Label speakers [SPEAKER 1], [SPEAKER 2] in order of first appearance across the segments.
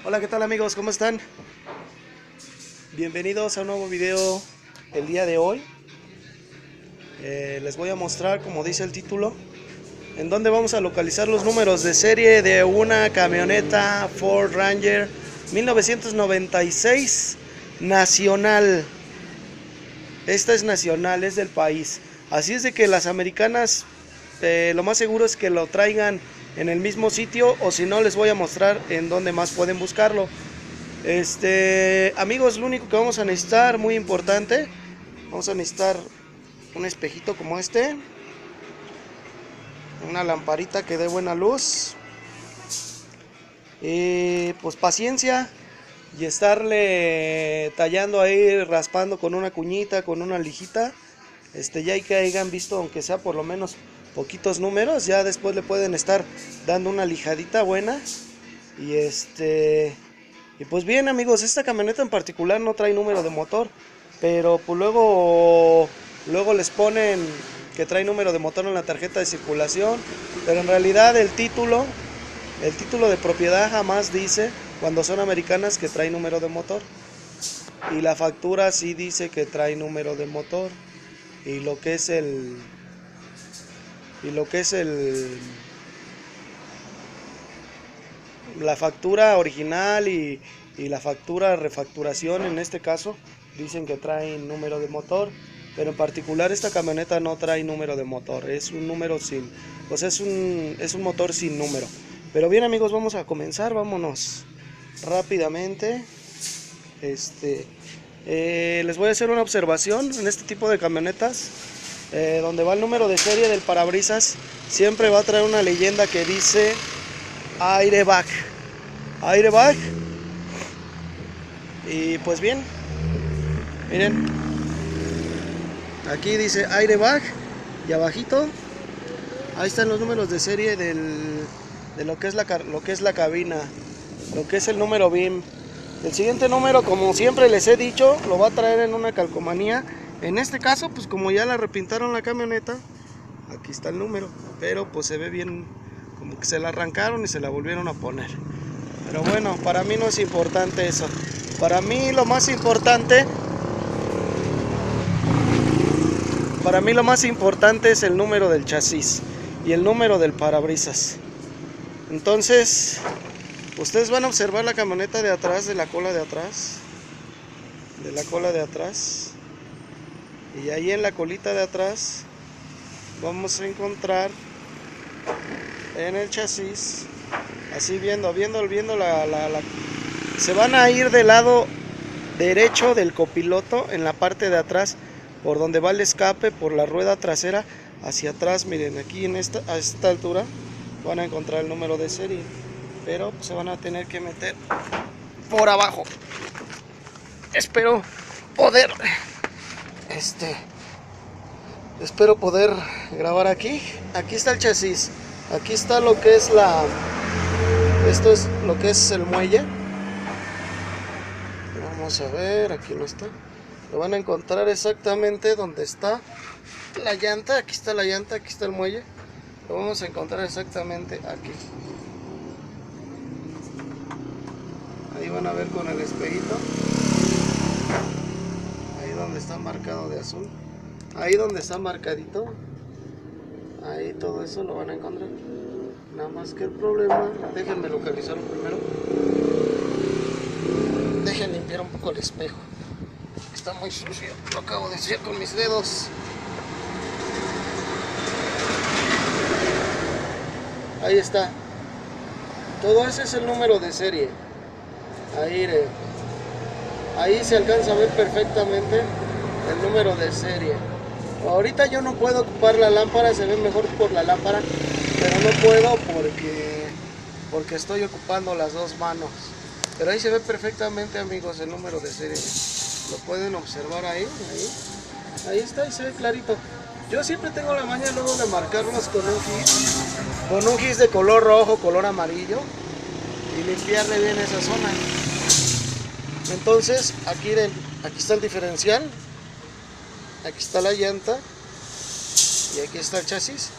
[SPEAKER 1] Hola, ¿qué tal amigos? ¿Cómo están? Bienvenidos a un nuevo video el día de hoy. Les voy a mostrar, como dice el título, en dónde vamos a localizar los números de serie de una camioneta Ford Ranger 1996 nacional. Esta es nacional, es del país. Así es de que las americanas, lo más seguro es que lo traigan en el mismo sitio, o si no les voy a mostrar en dónde más pueden buscarlo. Amigos, lo único que vamos a necesitar, muy importante, vamos a necesitar un espejito como este, una lamparita que dé buena luz, y pues paciencia y estarle tallando ahí, raspando con una cuñita, con una lijita. Ya hay que hayan visto, aunque sea por lo menos poquitos números, ya después le pueden estar dando una lijadita buena. Y pues bien amigos, esta camioneta en particular no trae número de motor, pero pues luego les ponen que trae número de motor en la tarjeta de circulación, pero en realidad el título de propiedad jamás dice, cuando son americanas, que trae número de motor, y la factura sí dice que trae número de motor, y lo que es la factura original y la factura refacturación, en este caso dicen que trae número de motor, pero en particular esta camioneta no trae número de motor, es un número sin, pues es un motor sin número. Pero bien amigos, vamos a comenzar, vámonos rápidamente. Les voy a hacer una observación en este tipo de camionetas, donde va el número de serie del parabrisas, siempre va a traer una leyenda que dice airbag. Y pues bien, miren, aquí dice airbag, y abajito ahí están los números de serie de lo que es la cabina, lo que es el número BIM. El siguiente número, como siempre les he dicho, lo va a traer en una calcomanía. En este caso, pues como ya la repintaron la camioneta, aquí está el número, pero pues se ve bien, como que se la arrancaron y se la volvieron a poner. Pero bueno, para mí no es importante eso. Para mí lo más importante es el número del chasis y el número del parabrisas. Entonces, ustedes van a observar la camioneta de atrás, de la cola de atrás, y ahí en la colita de atrás vamos a encontrar en el chasis, así viendo se van a ir del lado derecho del copiloto, en la parte de atrás, por donde va el escape, por la rueda trasera, hacia atrás. Miren, aquí a esta altura van a encontrar el número de serie, pero pues se van a tener que meter por abajo. Espero poder grabar aquí. Aquí está el chasis, aquí está lo que es esto es lo que es el muelle. Vamos a ver, aquí no está. Lo van a encontrar exactamente donde está la llanta. Aquí está la llanta, aquí está el muelle. Lo vamos a encontrar exactamente aquí. Ahí van a ver con el espejito, ahí donde está marcado de azul, ahí donde está marcadito, ahí todo eso lo van a encontrar. Nada más que el problema, déjenme localizarlo primero. Dejen limpiar un poco el espejo, está muy sucio, lo acabo de hacer con mis dedos. Ahí está, todo ese es el número de serie. Ahí se alcanza a ver perfectamente el número de serie. Ahorita yo no puedo ocupar la lámpara, se ve mejor por la lámpara, pero no puedo porque estoy ocupando las dos manos. Pero ahí se ve perfectamente amigos el número de serie, lo pueden observar ahí está, y se ve clarito. Yo siempre tengo la maña luego de marcarlos con un gis de color rojo, color amarillo, y limpiarle bien esa zona. Entonces aquí está el diferencial, aquí está la llanta y aquí está el chasis.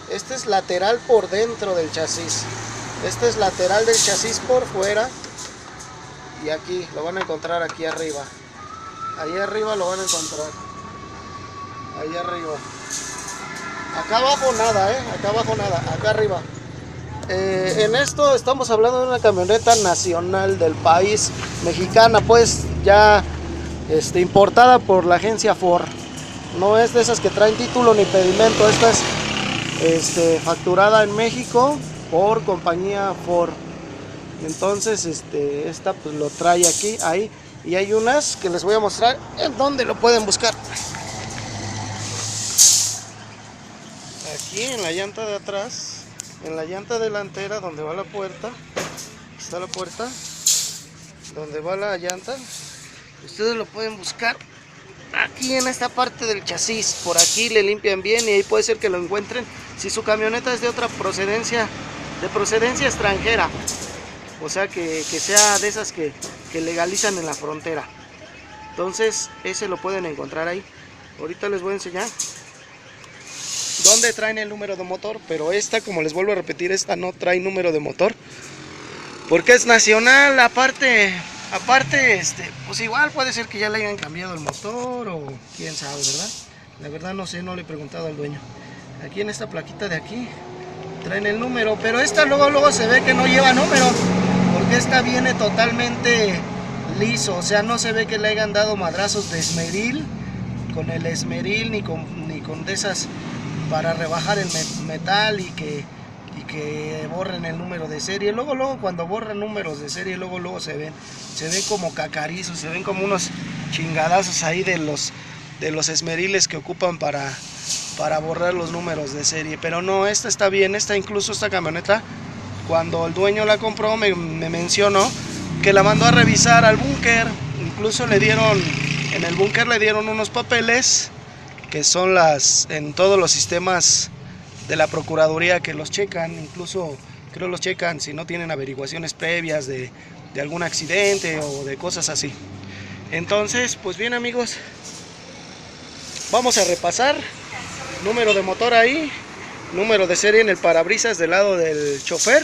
[SPEAKER 1] Este es lateral por dentro del chasis, este es lateral del chasis por fuera, y aquí, lo van a encontrar aquí arriba. Ahí arriba lo van a encontrar. Ahí arriba. Acá abajo nada, acá abajo nada, acá arriba. En esto estamos hablando de una camioneta nacional del país, mexicana, pues ya importada por la agencia Ford. No es de esas que traen título ni pedimento, esta es facturada en México por compañía Ford. Entonces esta pues lo trae aquí, ahí, y hay unas que les voy a mostrar en dónde lo pueden buscar. Aquí en la llanta de atrás, en la llanta delantera donde va la puerta, está la puerta, donde va la llanta, ustedes lo pueden buscar aquí en esta parte del chasis. Por aquí le limpian bien y ahí puede ser que lo encuentren si su camioneta es de otra procedencia, de procedencia extranjera, o sea que sea de esas que legalizan en la frontera. Entonces ese lo pueden encontrar ahí. Ahorita les voy a enseñar dónde traen el número de motor, pero esta, como les vuelvo a repetir, esta no trae número de motor porque es nacional. Aparte pues igual puede ser que ya le hayan cambiado el motor o quién sabe, ¿verdad? La verdad no sé, no le he preguntado al dueño. Aquí en esta plaquita de aquí traen el número, pero esta luego se ve que no lleva número, porque esta viene totalmente liso, o sea, no se ve que le hayan dado madrazos de esmeril, con el esmeril ni con de esas para rebajar el metal y que borren el número de serie. Luego cuando borran números de serie, luego se ven como cacarizos, se ven como unos chingadazos ahí de los esmeriles que ocupan para borrar los números de serie. Pero no, esta está bien. Incluso esta camioneta, cuando el dueño la compró, me mencionó que la mandó a revisar al búnker. Incluso en el búnker le dieron unos papeles que son en todos los sistemas de la Procuraduría, que los checan, incluso creo los checan si no tienen averiguaciones previas de algún accidente o de cosas así. Entonces, pues bien amigos, vamos a repasar. Número de motor ahí, número de serie en el parabrisas del lado del chofer,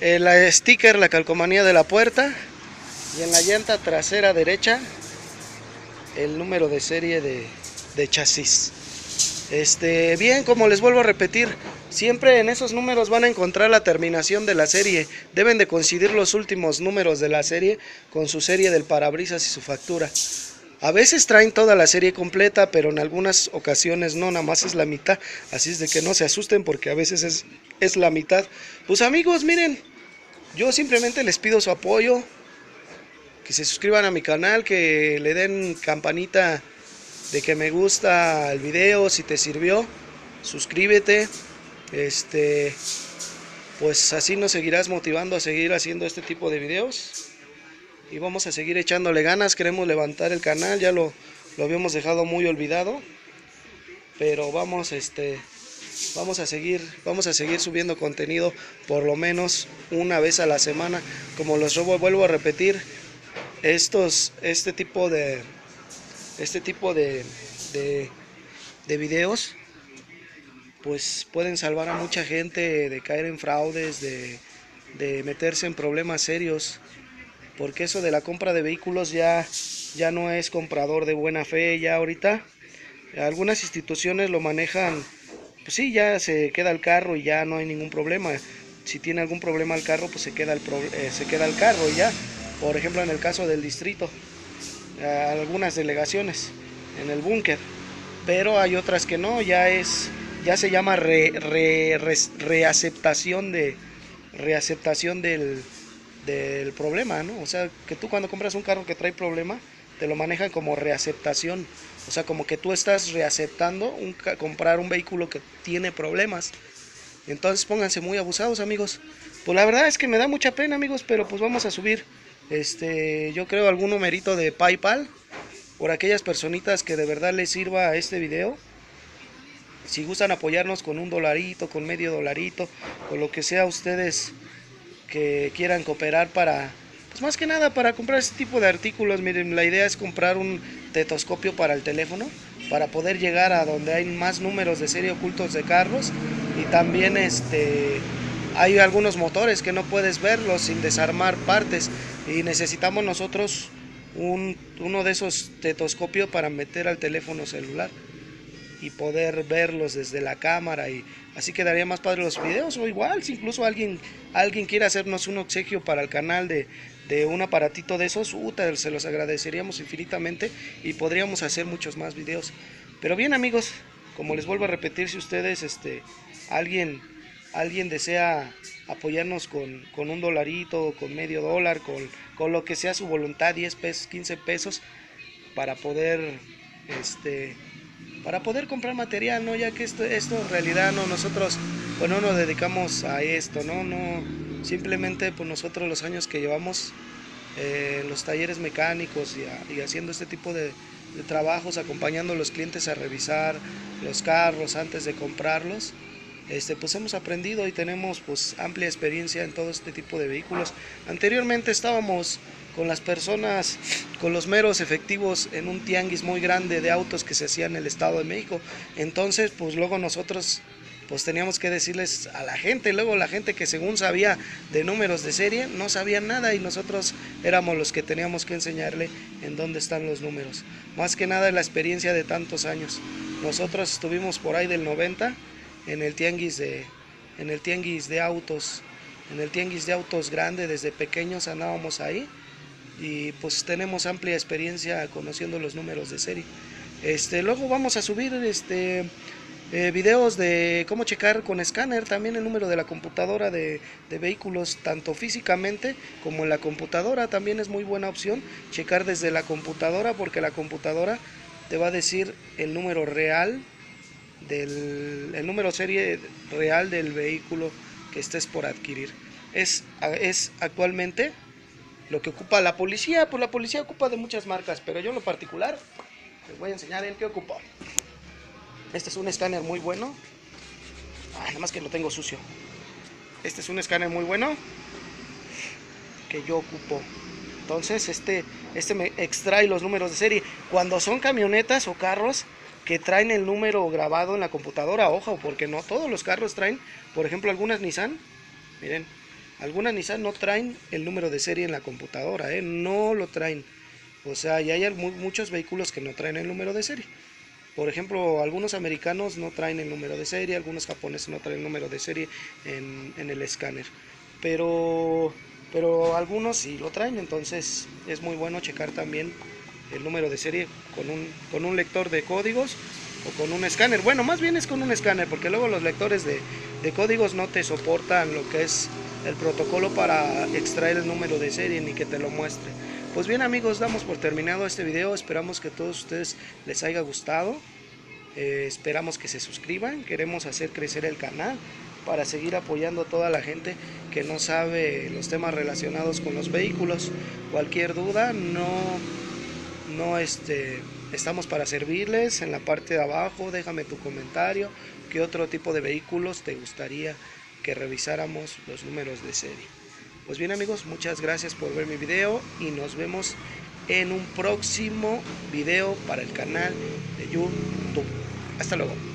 [SPEAKER 1] el sticker, la calcomanía de la puerta, y en la llanta trasera derecha el número de serie de chasis. Bien, como les vuelvo a repetir, siempre en esos números van a encontrar la terminación de la serie. Deben de coincidir los últimos números de la serie con su serie del parabrisas y su factura. A veces traen toda la serie completa, pero en algunas ocasiones no, nada más es la mitad. Así es de que no se asusten, porque a veces es la mitad. Pues amigos, miren, yo simplemente les pido su apoyo, que se suscriban a mi canal, que le den campanita de que me gusta el video. Si te sirvió, suscríbete. Pues así nos seguirás motivando a seguir haciendo este tipo de videos. Y vamos a seguir echándole ganas. Queremos levantar el canal, ya lo habíamos dejado muy olvidado. Pero vamos a seguir subiendo contenido por lo menos una vez a la semana. Como los vuelvo a repetir, este tipo de videos pues pueden salvar a mucha gente de caer en fraudes, de meterse en problemas serios, porque eso de la compra de vehículos ya no es comprador de buena fe. Ya ahorita algunas instituciones lo manejan, pues sí, ya se queda el carro y ya no hay ningún problema. Si tiene algún problema el carro, pues se queda el carro y ya. Por ejemplo, en el caso del distrito, algunas delegaciones en el búnker, pero hay otras que no, ya se llama reaceptación del problema, ¿no? O sea, que tú cuando compras un carro que trae problema, te lo manejan como reaceptación, o sea, como que tú estás reaceptando comprar un vehículo que tiene problemas. Entonces pónganse muy abusados, amigos. Pues la verdad es que me da mucha pena, amigos, pero pues vamos a subir yo creo algún numerito de PayPal por aquellas personitas que de verdad les sirva este video. Si gustan apoyarnos con $1, con medio dolarito, o lo que sea ustedes que quieran cooperar para, pues más que nada para comprar este tipo de artículos. Miren, la idea es comprar un tetoscopio para el teléfono, para poder llegar a donde hay más números de serie ocultos de carros, y también hay algunos motores que no puedes verlos sin desarmar partes y necesitamos nosotros uno de esos estetoscopios para meter al teléfono celular y poder verlos desde la cámara, y así quedaría más padre los videos. O igual si incluso alguien quiere hacernos un obsequio para el canal de un aparatito de esos, se los agradeceríamos infinitamente y podríamos hacer muchos más videos. Pero bien amigos, como les vuelvo a repetir, si ustedes alguien desea apoyarnos con un dolarito, con medio dólar, con lo que sea su voluntad, 10 pesos, 15 pesos, para poder comprar material, ¿no? Ya que esto en realidad no, nosotros pues no nos dedicamos a esto, no, simplemente pues nosotros los años que llevamos en los talleres mecánicos y haciendo este tipo de trabajos, acompañando a los clientes a revisar los carros antes de comprarlos, pues hemos aprendido y tenemos pues amplia experiencia en todo este tipo de vehículos. Anteriormente estábamos con las personas, con los meros efectivos en un tianguis muy grande de autos que se hacía en el Estado de México. Entonces pues luego nosotros pues teníamos que decirles a la gente, luego la gente que según sabía de números de serie no sabía nada, y nosotros éramos los que teníamos que enseñarle en dónde están los números. Más que nada la experiencia de tantos años. Nosotros estuvimos por ahí del 90 en el tianguis de autos, grande, desde pequeños andábamos ahí y pues tenemos amplia experiencia conociendo los números de serie. Luego vamos a subir videos de cómo checar con escáner también el número de la computadora de vehículos, tanto físicamente como en la computadora. También es muy buena opción checar desde la computadora, porque la computadora te va a decir el número real el número serie real del vehículo que estés por adquirir. Es actualmente lo que ocupa la policía. Pues la policía ocupa de muchas marcas, pero yo en lo particular les voy a enseñar el que ocupa. Este es un escáner muy bueno. Nada más que lo tengo sucio. Este es un escáner muy bueno que yo ocupo. Entonces este me extrae los números de serie. Cuando son camionetas o carros que traen el número grabado en la computadora, ojo, porque no todos los carros traen. Por ejemplo, algunas Nissan, miren, algunas Nissan no traen el número de serie en la computadora, no lo traen. O sea, y hay muchos vehículos que no traen el número de serie. Por ejemplo, algunos americanos no traen el número de serie, algunos japoneses no traen el número de serie en el escáner. Pero algunos sí lo traen, entonces es muy bueno checar también el número de serie con un lector de códigos o con un escáner. Bueno, más bien es con un escáner, porque luego los lectores de códigos no te soportan lo que es el protocolo para extraer el número de serie ni que te lo muestre. Pues bien amigos, damos por terminado este video. Esperamos que a todos ustedes les haya gustado. Esperamos que se suscriban. Queremos hacer crecer el canal para seguir apoyando a toda la gente que no sabe los temas relacionados con los vehículos. Cualquier duda, estamos para servirles. En la parte de abajo déjame tu comentario, qué otro tipo de vehículos te gustaría que revisáramos los números de serie. Pues bien amigos, muchas gracias por ver mi video y nos vemos en un próximo video para el canal de YouTube. Hasta luego.